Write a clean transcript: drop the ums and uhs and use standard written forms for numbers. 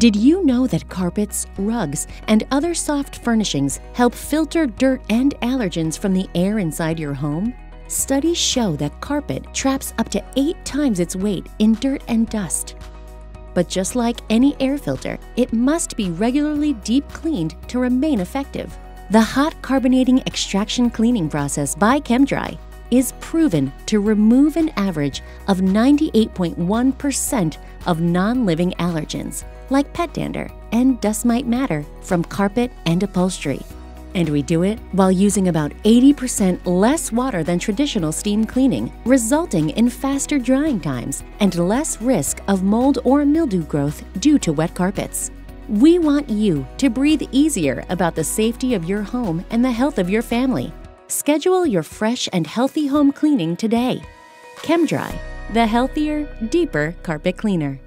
Did you know that carpets, rugs, and other soft furnishings help filter dirt and allergens from the air inside your home? Studies show that carpet traps up to 8 times its weight in dirt and dust. But just like any air filter, it must be regularly deep cleaned to remain effective. The hot carbonating extraction cleaning process by Chem-Dry is proven to remove an average of 98.1% of non-living allergens, like pet dander and dust mite matter from carpet and upholstery. And we do it while using about 80% less water than traditional steam cleaning, resulting in faster drying times and less risk of mold or mildew growth due to wet carpets. We want you to breathe easier about the safety of your home and the health of your family. Schedule your fresh and healthy home cleaning today. Chem-Dry, the healthier, deeper carpet cleaner.